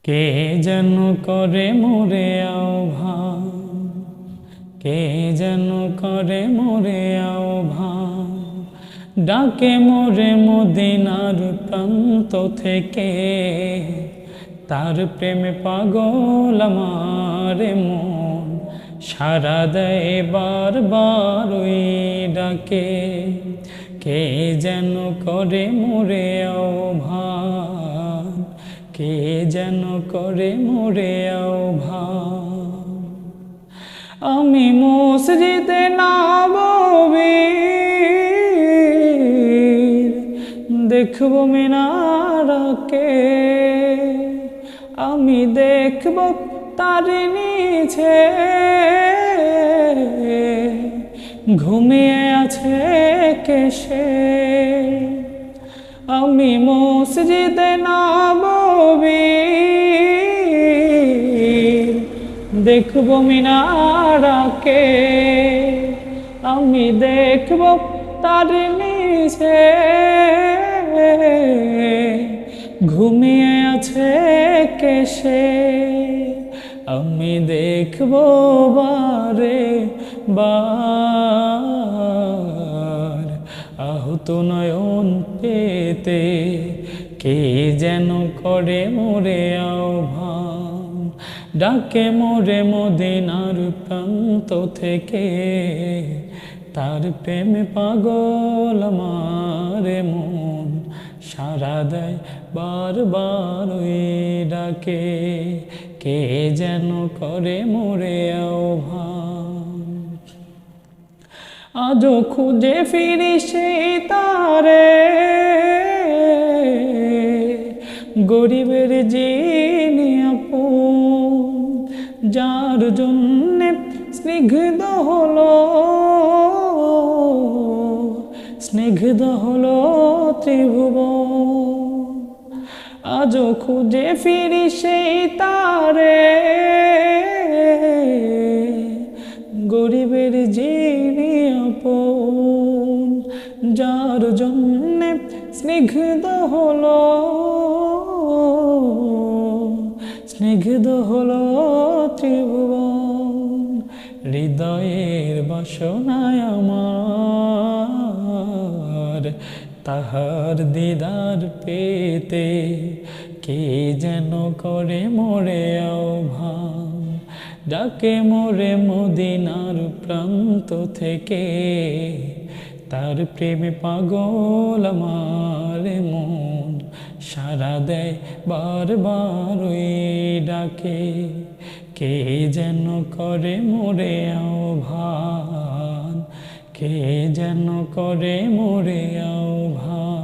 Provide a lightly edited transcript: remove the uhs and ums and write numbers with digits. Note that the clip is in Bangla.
কে যেন করে মোরে আহ্বান, কে যেন করে মোরে আহ্বান, ডাকে মোরে মদিনার প্রান্ত থেকে। তার প্রেমে পাগল আমার মন, সারা দেয় বারবার ওই ডাকে। কে যেন করে মোরে আহ্বান, কে যেন করে মোরে আহ্বান। আমি মসজিদে নববীর দেখব মিনারকে, আমি দেখব তার নিচে ঘুমিয়ে আছে কে সে। আমি মসজিদে নববীর দেখব মিনারকে, আমি দেখব তার নিচে ঘুমিয়ে আছে কে সে। আমি দেখব বারে বার আহত নয়ন পেতে, কে যেন করে মোরে আহ্বান, ডাকে মোরে মদিনার প্রান্ত থেকে। তার প্রেমে পাগল আমার মন, সারা দেয় বারবার ওই ডাকে। কে যেন করে মোরে আহ্বান, আজও খুঁজে ফিরি সেই তারে, গরিবের যিনি আপন, যার জন্যে স্নিগ্ধ হলো, স্নিগ্ধ হলো ত্রিভুবন। আজও খুঁজে ফিরি সেই তারে, গরিবের যিনি আপন, যার জন্যে স্নিগ্ধ হলো, স্নিগ্ধ হলো ত্রিভুবন। হৃদয়ের বাসনায় আমার তাহার দিদার পেতে, কে যেন করে মোরে আহ্বান, ডাকে মোরে মদিনার প্রান্ত থেকে। তার প্রেমে পাগল আমার মন, সারা দেয় বারবার ওই ডাকে। কে যেন করে মোরে আহ্বান, কে যেন করে মোরে আহ্বান।